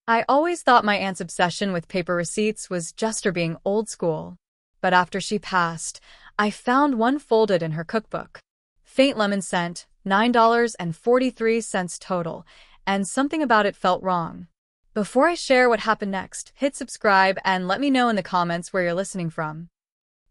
I always thought my aunt's obsession with paper receipts was just her being old school. But after she passed, I found one folded in her cookbook. Faint lemon scent, $9.43 total, and something about it felt wrong. Before I share what happened next, hit subscribe and let me know in the comments where you're listening from.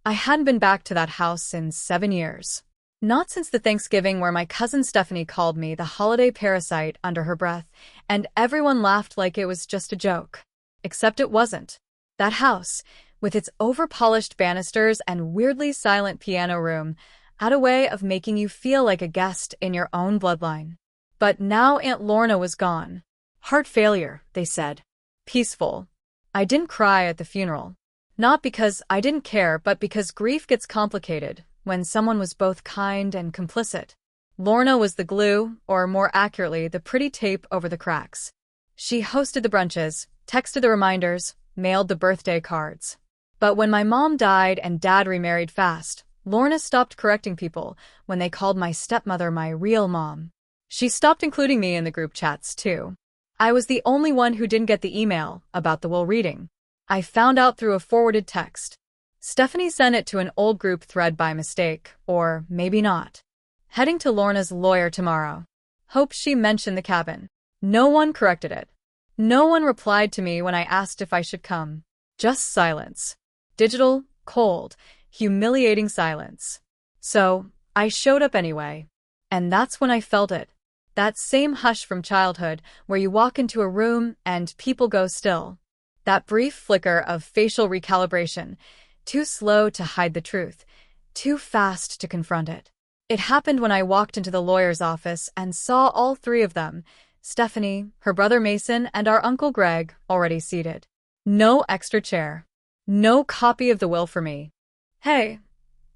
I hadn't been back to that house in 7 years. Not since the Thanksgiving where my cousin Stephanie called me the holiday parasite under her breath, and everyone laughed like it was just a joke. Except it wasn't. That house, with its over-polished banisters and weirdly silent piano room, had a way of making you feel like a guest in your own bloodline. But now Aunt Lorna was gone. Heart failure, they said. Peaceful. I didn't cry at the funeral. Not because I didn't care, but because grief gets complicated when someone was both kind and complicit. Lorna was the glue, or more accurately, the pretty tape over the cracks. She hosted the brunches, texted the reminders, mailed the birthday cards. But when my mom died and Dad remarried fast, Lorna stopped correcting people when they called my stepmother my real mom. She stopped including me in the group chats, too. I was the only one who didn't get the email about the will reading. I found out through a forwarded text. Stephanie sent it to an old group thread by mistake, or maybe not. Heading to Lorna's lawyer tomorrow. Hope she mentioned the cabin. No one corrected it. No one replied to me when I asked if I should come. Just silence. Digital, cold, humiliating silence. So, I showed up anyway. And that's when I felt it. That same hush from childhood where you walk into a room and people go still. That brief flicker of facial recalibration, too slow to hide the truth, too fast to confront it. It happened when I walked into the lawyer's office and saw all three of them, Stephanie, her brother Mason, and our Uncle Greg, already seated. No extra chair. No copy of the will for me. Hey,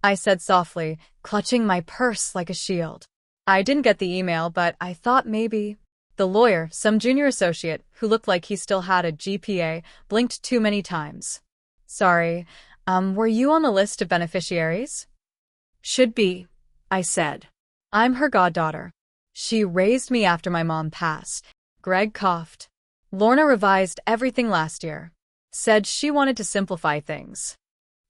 I said softly, clutching my purse like a shield. I didn't get the email, but I thought maybe. The lawyer, some junior associate, who looked like he still had a GPA, blinked too many times. Sorry, were you on the list of beneficiaries? Should be, I said. I'm her goddaughter. She raised me after my mom passed. Greg coughed. Lorna revised everything last year. Said she wanted to simplify things.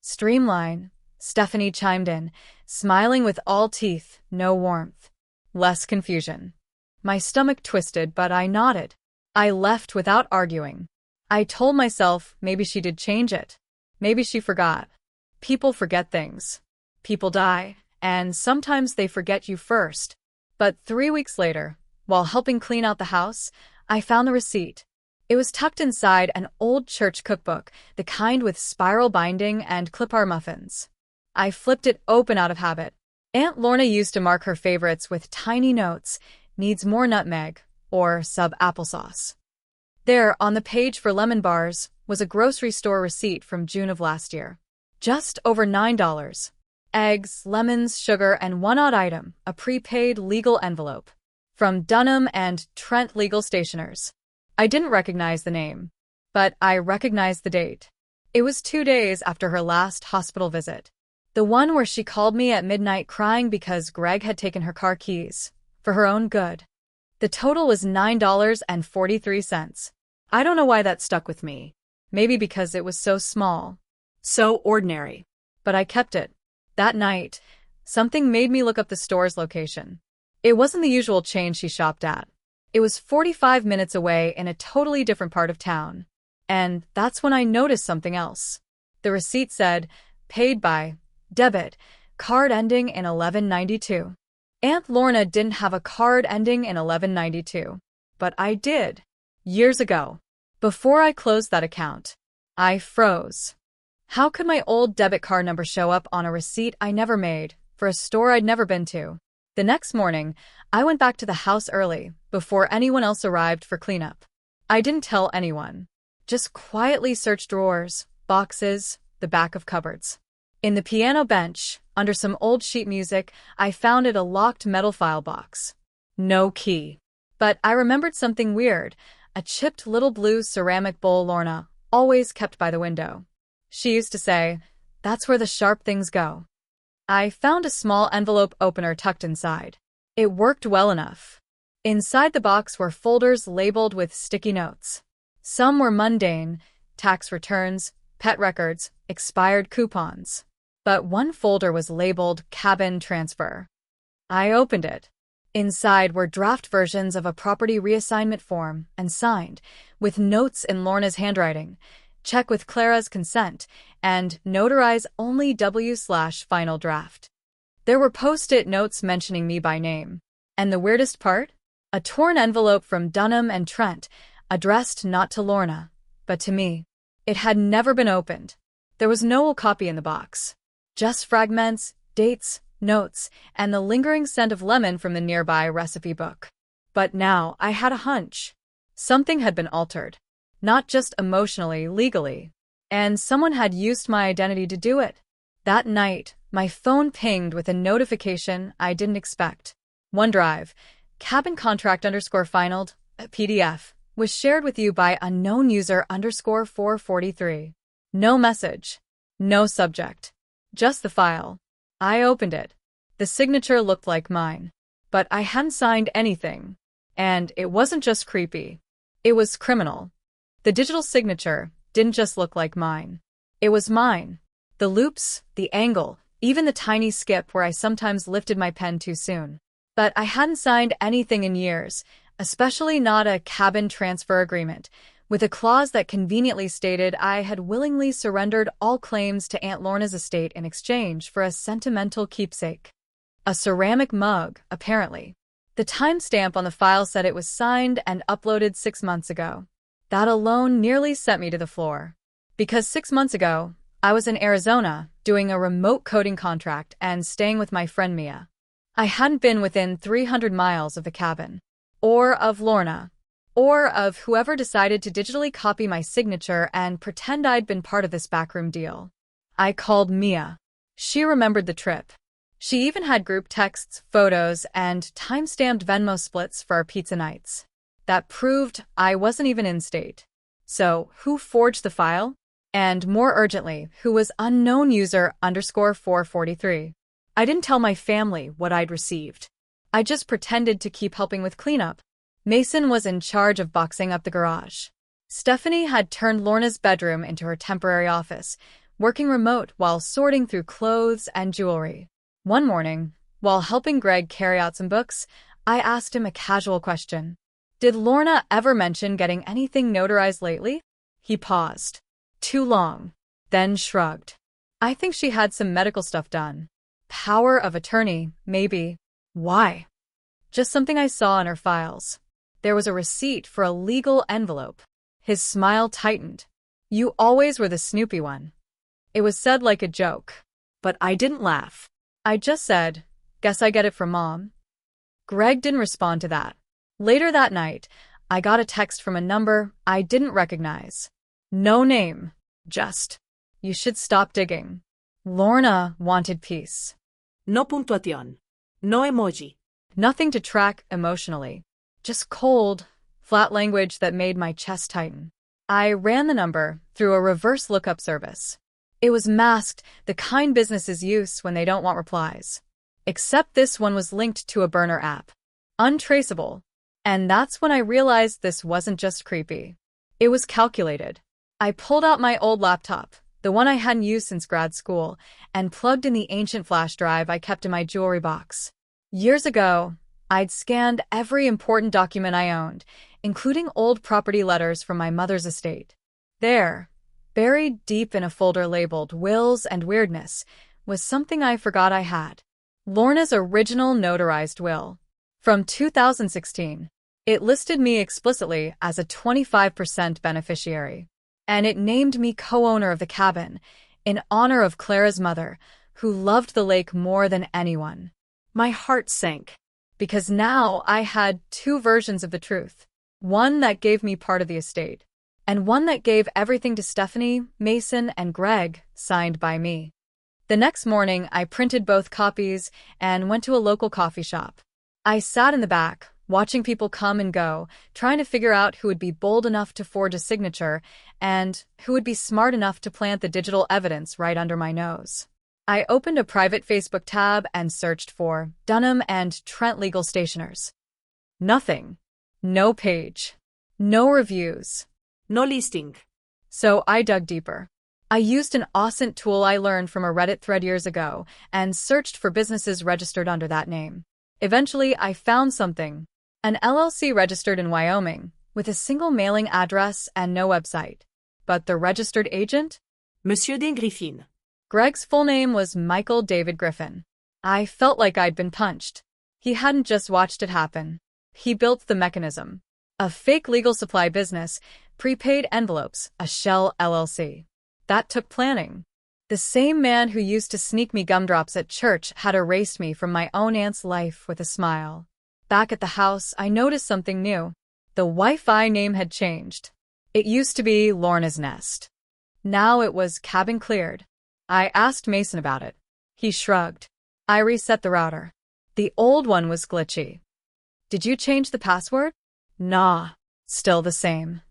Streamline, Stephanie chimed in, smiling with all teeth, no warmth. Less confusion. My stomach twisted, but I nodded. I left without arguing. I told myself maybe she did change it. Maybe she forgot. People forget things. People die, and sometimes they forget you first. But 3 weeks later, while helping clean out the house, I found the receipt. It was tucked inside an old church cookbook, the kind with spiral binding and clip-art muffins. I flipped it open out of habit. Aunt Lorna used to mark her favorites with tiny notes, needs more nutmeg, or sub applesauce. There, on the page for lemon bars, was a grocery store receipt from June of last year. Just over $9. Eggs, lemons, sugar, and one odd item, a prepaid legal envelope. From Dunham and Trent Legal Stationers. I didn't recognize the name, but I recognized the date. It was 2 days after her last hospital visit. The one where she called me at midnight crying because Greg had taken her car keys, for her own good. The total was $9.43. I don't know why that stuck with me. Maybe because it was so small. So ordinary. But I kept it. That night, something made me look up the store's location. It wasn't the usual chain she shopped at. It was 45 minutes away in a totally different part of town. And that's when I noticed something else. The receipt said, paid by, debit, card ending in 1192. Aunt Lorna didn't have a card ending in 1192. But I did. Years ago. Before I closed that account. I froze. How could my old debit card number show up on a receipt I never made, for a store I'd never been to? The next morning, I went back to the house early, before anyone else arrived for cleanup. I didn't tell anyone. Just quietly searched drawers, boxes, the back of cupboards. In the piano bench, under some old sheet music, I found a locked metal file box. No key. But I remembered something weird, a chipped little blue ceramic bowl Lorna always kept by the window. She used to say, "That's where the sharp things go." I found a small envelope opener tucked inside. It worked well enough. Inside the box were folders labeled with sticky notes. Some were mundane: tax returns, pet records, expired coupons. But one folder was labeled cabin transfer. I opened it. Inside were draft versions of a property reassignment form, and signed, with notes in Lorna's handwriting: check with Clara's consent, and notarize only W/final draft. There were post-it notes mentioning me by name. And the weirdest part? A torn envelope from Dunham and Trent, addressed not to Lorna, but to me. It had never been opened. There was no copy in the box. Just fragments, dates, notes, and the lingering scent of lemon from the nearby recipe book. But now I had a hunch. Something had been altered. Not just emotionally, legally. And someone had used my identity to do it. That night, my phone pinged with a notification I didn't expect. OneDrive, cabin contract _finaled, a PDF, was shared with you by unknown user _443. No message. No subject. Just the file. I opened it. The signature looked like mine. But I hadn't signed anything. And it wasn't just creepy. It was criminal. The digital signature didn't just look like mine. It was mine. The loops, the angle, even the tiny skip where I sometimes lifted my pen too soon. But I hadn't signed anything in years, especially not a cabin transfer agreement, with a clause that conveniently stated I had willingly surrendered all claims to Aunt Lorna's estate in exchange for a sentimental keepsake. A ceramic mug, apparently. The timestamp on the file said it was signed and uploaded 6 months ago. That alone nearly sent me to the floor. Because 6 months ago, I was in Arizona, doing a remote coding contract and staying with my friend Mia. I hadn't been within 300 miles of the cabin, or of Lorna, or of whoever decided to digitally copy my signature and pretend I'd been part of this backroom deal. I called Mia. She remembered the trip. She even had group texts, photos, and time-stamped Venmo splits for our pizza nights. That proved I wasn't even in state. So, who forged the file? And more urgently, who was unknown user _443? I didn't tell my family what I'd received. I just pretended to keep helping with cleanup. Mason was in charge of boxing up the garage. Stephanie had turned Lorna's bedroom into her temporary office, working remote while sorting through clothes and jewelry. One morning, while helping Greg carry out some books, I asked him a casual question. Did Lorna ever mention getting anything notarized lately? He paused. Too long. Then shrugged. I think she had some medical stuff done. Power of attorney, maybe. Why? Just something I saw in her files. There was a receipt for a legal envelope. His smile tightened. You always were the snoopy one. It was said like a joke. But I didn't laugh. I just said, guess I get it from Mom. Greg didn't respond to that. Later that night, I got a text from a number I didn't recognize. No name. Just, you should stop digging. Lorna wanted peace. No puntuación. No emoji. Nothing to track emotionally. Just cold, flat language that made my chest tighten. I ran the number through a reverse lookup service. It was masked, the kind businesses use when they don't want replies. Except this one was linked to a burner app. Untraceable. And that's when I realized this wasn't just creepy. It was calculated. I pulled out my old laptop, the one I hadn't used since grad school, and plugged in the ancient flash drive I kept in my jewelry box. Years ago, I'd scanned every important document I owned, including old property letters from my mother's estate. There, buried deep in a folder labeled Wills and Weirdness, was something I forgot I had. Lorna's original notarized will. From 2016. It listed me explicitly as a 25% beneficiary. And it named me co-owner of the cabin, in honor of Clara's mother, who loved the lake more than anyone. My heart sank, because now I had 2 versions of the truth. One that gave me part of the estate, and one that gave everything to Stephanie, Mason, and Greg, signed by me. The next morning, I printed both copies and went to a local coffee shop. I sat in the back, watching people come and go, trying to figure out who would be bold enough to forge a signature and who would be smart enough to plant the digital evidence right under my nose. I opened a private Facebook tab and searched for Dunham and Trent Legal Stationers. Nothing. No page. No reviews. No listing. So I dug deeper. I used an awesome tool I learned from a Reddit thread years ago and searched for businesses registered under that name. Eventually, I found something. An LLC registered in Wyoming, with a single mailing address and no website. But the registered agent? Monsieur de Griffin. Greg's full name was Michael David Griffin. I felt like I'd been punched. He hadn't just watched it happen. He built the mechanism. A fake legal supply business, prepaid envelopes, a shell LLC. That took planning. The same man who used to sneak me gumdrops at church had erased me from my own aunt's life with a smile. Back at the house, I noticed something new. The Wi-Fi name had changed. It used to be Lorna's Nest. Now it was Cabin Cleared. I asked Mason about it. He shrugged. I reset the router. The old one was glitchy. Did you change the password? Nah, still the same.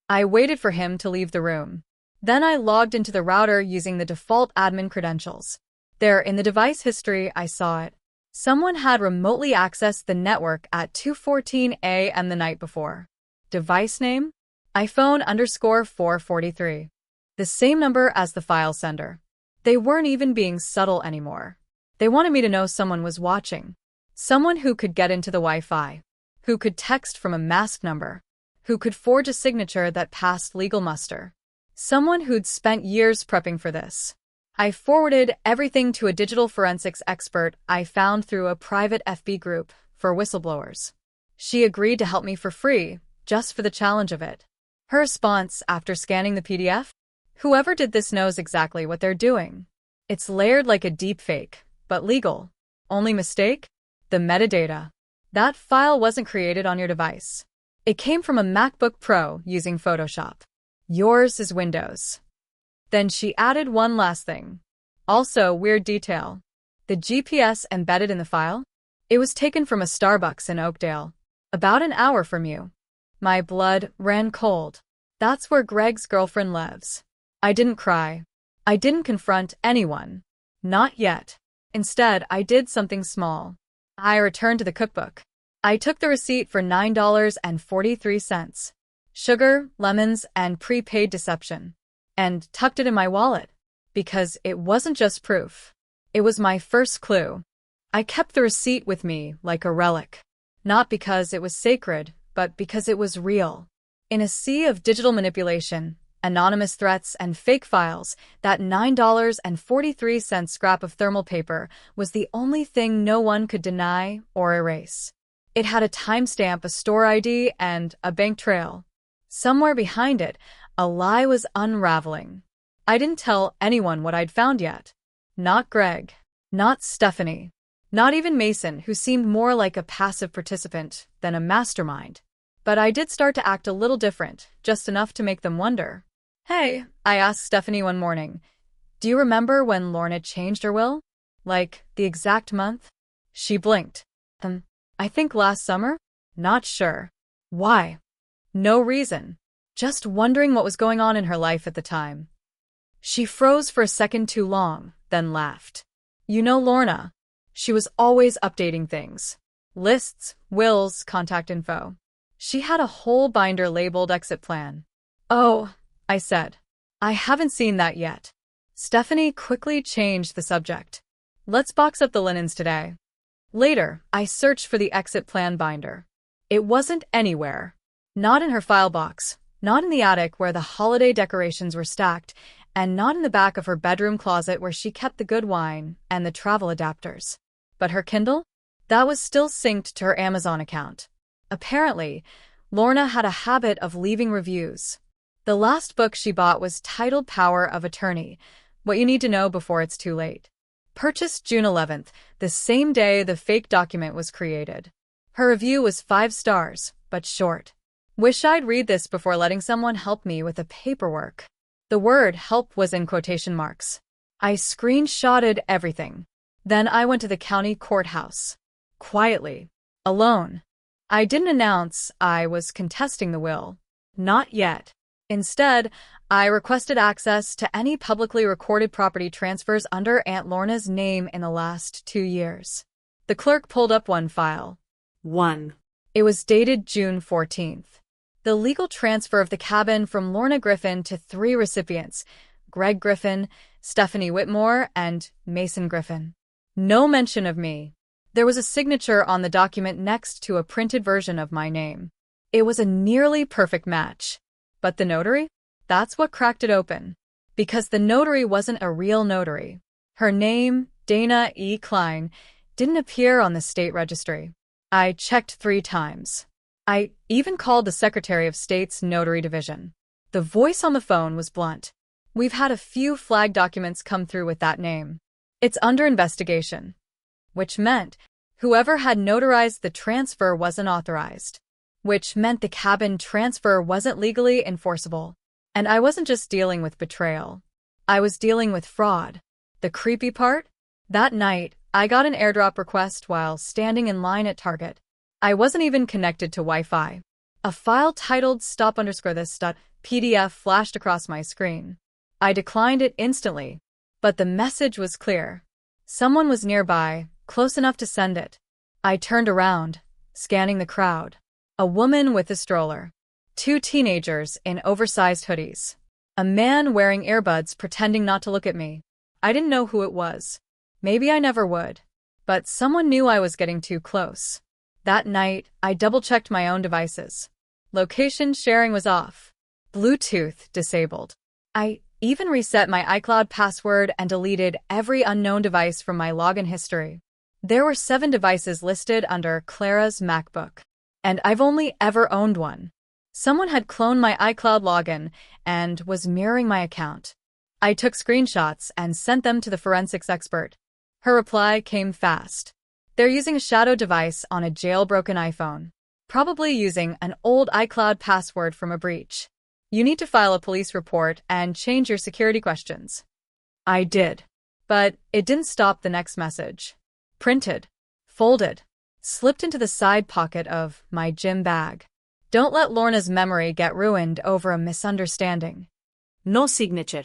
I waited for him to leave the room. Then I logged into the router using the default admin credentials. There, in the device history, I saw it. Someone had remotely accessed the network at 2:14 a.m. the night before. Device name? iPhone_443. The same number as the file sender. They weren't even being subtle anymore. They wanted me to know someone was watching. Someone who could get into the Wi-Fi. Who could text from a masked number. Who could forge a signature that passed legal muster. Someone who'd spent years prepping for this. I forwarded everything to a digital forensics expert I found through a private FB group for whistleblowers. She agreed to help me for free, just for the challenge of it. Her response after scanning the PDF? Whoever did this knows exactly what they're doing. It's layered like a deepfake, but legal. Only mistake? The metadata. That file wasn't created on your device. It came from a MacBook Pro using Photoshop. Yours is Windows. Then she added one last thing. Also, weird detail. The GPS embedded in the file? It was taken from a Starbucks in Oakdale. About an hour from you. My blood ran cold. That's where Greg's girlfriend lives. I didn't cry. I didn't confront anyone. Not yet. Instead, I did something small. I returned to the cookbook. I took the receipt for $9.43. Sugar, lemons, and prepaid deception. And tucked it in my wallet. Because it wasn't just proof. It was my first clue. I kept the receipt with me like a relic. Not because it was sacred, but because it was real. In a sea of digital manipulation, anonymous threats, and fake files, that $9.43 scrap of thermal paper was the only thing no one could deny or erase. It had a timestamp, a store ID, and a bank trail. Somewhere behind it, a lie was unraveling. I didn't tell anyone what I'd found yet. Not Greg. Not Stephanie. Not even Mason, who seemed more like a passive participant than a mastermind. But I did start to act a little different, just enough to make them wonder. Hey, I asked Stephanie one morning, do you remember when Lorna changed her will? Like, the exact month? She blinked. I think last summer? Not sure. Why? No reason. Just wondering what was going on in her life at the time. She froze for a second too long, then laughed. You know Lorna. She was always updating things. Lists, wills, contact info. She had a whole binder labeled exit plan. Oh, I said. I haven't seen that yet. Stephanie quickly changed the subject. Let's box up the linens today. Later, I searched for the exit plan binder. It wasn't anywhere. Not in her file box, not in the attic where the holiday decorations were stacked, and not in the back of her bedroom closet where she kept the good wine and the travel adapters. But her Kindle? That was still synced to her Amazon account. Apparently, Lorna had a habit of leaving reviews. The last book she bought was titled Power of Attorney, What You Need to Know Before It's Too Late. Purchased June 11th, the same day the fake document was created. Her review was 5 stars, but short. Wish I'd read this before letting someone help me with the paperwork. The word help was in quotation marks. I screenshotted everything. Then I went to the county courthouse. Quietly. Alone. I didn't announce I was contesting the will. Not yet. Instead, I requested access to any publicly recorded property transfers under Aunt Lorna's name in the last 2 years. The clerk pulled up one file. 1. It was dated June 14th. The legal transfer of the cabin from Lorna Griffin to 3 recipients, Greg Griffin, Stephanie Whitmore, and Mason Griffin. No mention of me. There was a signature on the document next to a printed version of my name. It was a nearly perfect match. But the notary? That's what cracked it open. Because the notary wasn't a real notary. Her name, Dana E. Klein, didn't appear on the state registry. I checked 3 times. I even called the Secretary of State's Notary Division. The voice on the phone was blunt. We've had a few flag documents come through with that name. It's under investigation. Which meant whoever had notarized the transfer wasn't authorized. Which meant the cabin transfer wasn't legally enforceable. And I wasn't just dealing with betrayal. I was dealing with fraud. The creepy part? That night, I got an airdrop request while standing in line at Target. I wasn't even connected to Wi-Fi. A file titled stop_this.pdf flashed across my screen. I declined it instantly, but the message was clear. Someone was nearby, close enough to send it. I turned around, scanning the crowd. A woman with a stroller. 2 teenagers in oversized hoodies. A man wearing earbuds pretending not to look at me. I didn't know who it was. Maybe I never would. But someone knew I was getting too close. That night, I double-checked my own devices. Location sharing was off. Bluetooth disabled. I even reset my iCloud password and deleted every unknown device from my login history. There were 7 devices listed under Clara's MacBook. And I've only ever owned one. Someone had cloned my iCloud login and was mirroring my account. I took screenshots and sent them to the forensics expert. Her reply came fast. They're using a shadow device on a jailbroken iPhone. Probably using an old iCloud password from a breach. You need to file a police report and change your security questions. I did. But it didn't stop the next message. Printed. Folded. Slipped into the side pocket of my gym bag. Don't let Lorna's memory get ruined over a misunderstanding. No signature.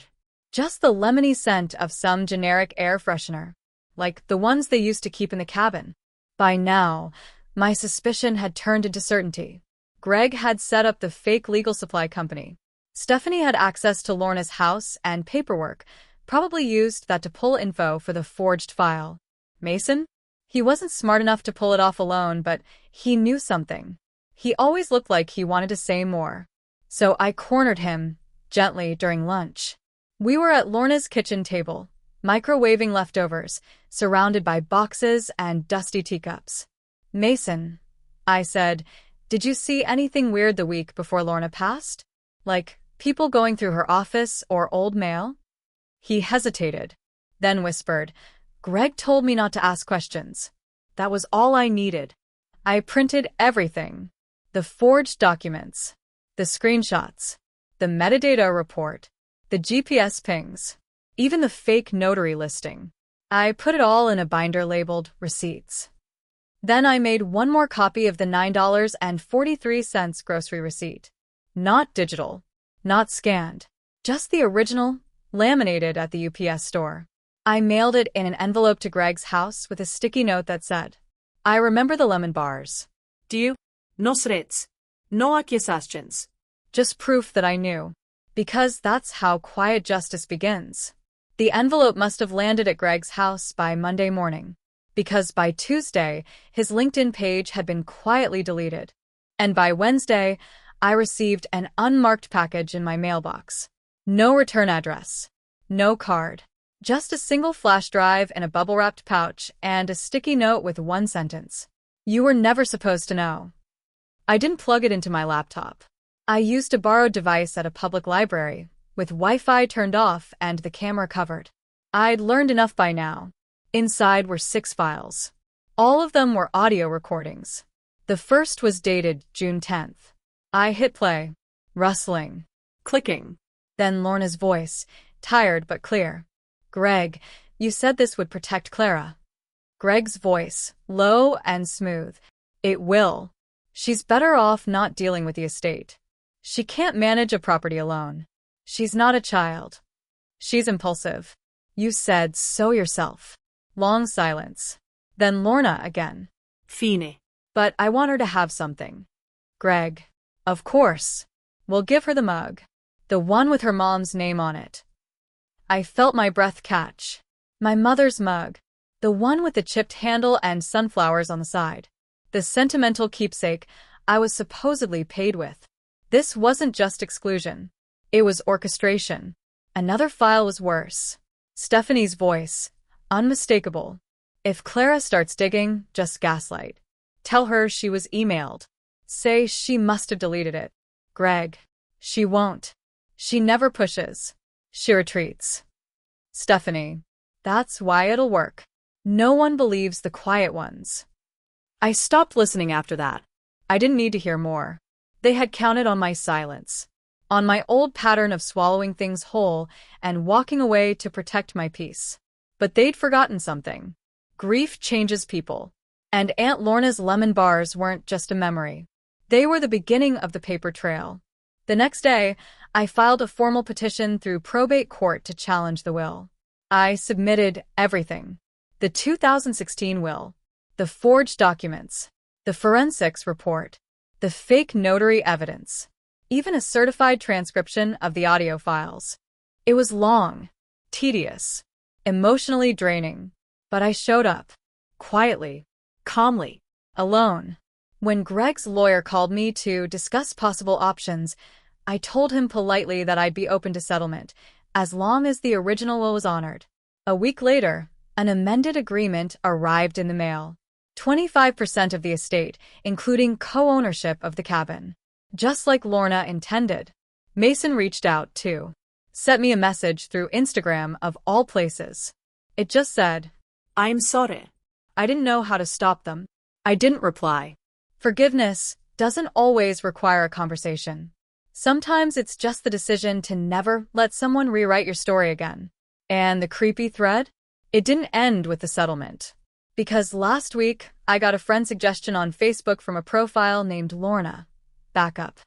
Just the lemony scent of some generic air freshener. Like the ones they used to keep in the cabin. By now, my suspicion had turned into certainty. Greg had set up the fake legal supply company. Stephanie had access to Lorna's house and paperwork, probably used that to pull info for the forged file. Mason? He wasn't smart enough to pull it off alone, but he knew something. He always looked like he wanted to say more. So I cornered him, gently, during lunch. We were at Lorna's kitchen table, microwaving leftovers, surrounded by boxes and dusty teacups. Mason, I said, did you see anything weird the week before Lorna passed? Like people going through her office or old mail? He hesitated, then whispered, Greg told me not to ask questions. That was all I needed. I printed everything. The forged documents, the screenshots, the metadata report, the GPS pings, even the fake notary listing. I put it all in a binder labeled receipts. Then I made one more copy of the $9.43 grocery receipt. Not digital, not scanned, just the original, laminated at the UPS store. I mailed it in an envelope to Greg's house with a sticky note that said, I remember the lemon bars. Do you? No threats. No accusations. Just proof that I knew. Because that's how quiet justice begins. The envelope must have landed at Greg's house by Monday morning. Because by Tuesday, his LinkedIn page had been quietly deleted. And by Wednesday, I received an unmarked package in my mailbox. No return address. No card. Just a single flash drive in a bubble-wrapped pouch and a sticky note with one sentence. You were never supposed to know. I didn't plug it into my laptop. I used a borrowed device at a public library, with Wi-Fi turned off and the camera covered. I'd learned enough by now. Inside were 6 files. All of them were audio recordings. The first was dated June 10th. I hit play. Rustling. Clicking. Then Lorna's voice, tired but clear. Greg, you said this would protect Clara. Greg's voice, low and smooth. It will. She's better off not dealing with the estate. She can't manage a property alone. She's not a child. She's impulsive. You said so yourself. Long silence. Then Lorna again. Fine. But I want her to have something. Greg. Of course. We'll give her the mug. The one with her mom's name on it. I felt my breath catch. My mother's mug. The one with the chipped handle and sunflowers on the side. The sentimental keepsake I was supposedly paid with. This wasn't just exclusion. It was orchestration. Another file was worse. Stephanie's voice. Unmistakable. If Clara starts digging, just gaslight. Tell her she was emailed. Say she must have deleted it. Greg. She won't. She never pushes. She retreats. Stephanie. That's why it'll work. No one believes the quiet ones. I stopped listening after that. I didn't need to hear more. They had counted on my silence, on my old pattern of swallowing things whole and walking away to protect my peace. But they'd forgotten something. Grief changes people. And Aunt Lorna's lemon bars weren't just a memory. They were the beginning of the paper trail. The next day, I filed a formal petition through probate court to challenge the will. I submitted everything. The 2016 will, the forged documents, the forensics report, the fake notary evidence, even a certified transcription of the audio files. It was long, tedious, emotionally draining, but I showed up, quietly, calmly, alone. When Greg's lawyer called me to discuss possible options, I told him politely that I'd be open to settlement, as long as the original will was honored. A week later, an amended agreement arrived in the mail. 25% of the estate, including co-ownership of the cabin. Just like Lorna intended. Mason reached out, too. Sent me a message through Instagram of all places. It just said, I'm sorry. I didn't know how to stop them. I didn't reply. Forgiveness doesn't always require a conversation. Sometimes it's just the decision to never let someone rewrite your story again. And the creepy thread? It didn't end with the settlement. Because last week, I got a friend suggestion on Facebook from a profile named Lorna. Backup.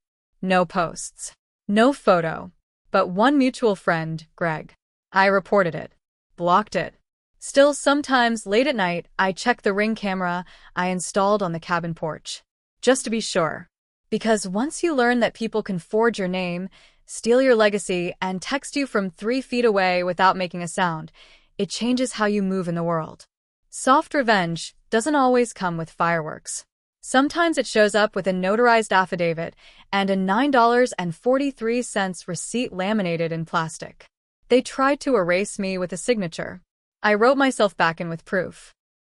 No posts. No photo. But one mutual friend, Greg. I reported it. Blocked it. Still, sometimes late at night, I check the Ring camera I installed on the cabin porch. Just to be sure. Because once you learn that people can forge your name, steal your legacy, and text you from 3 feet away without making a sound, it changes how you move in the world. Soft revenge doesn't always come with fireworks. Sometimes it shows up with a notarized affidavit and a $9.43 receipt laminated in plastic. They tried to erase me with a signature. I wrote myself back in with proof.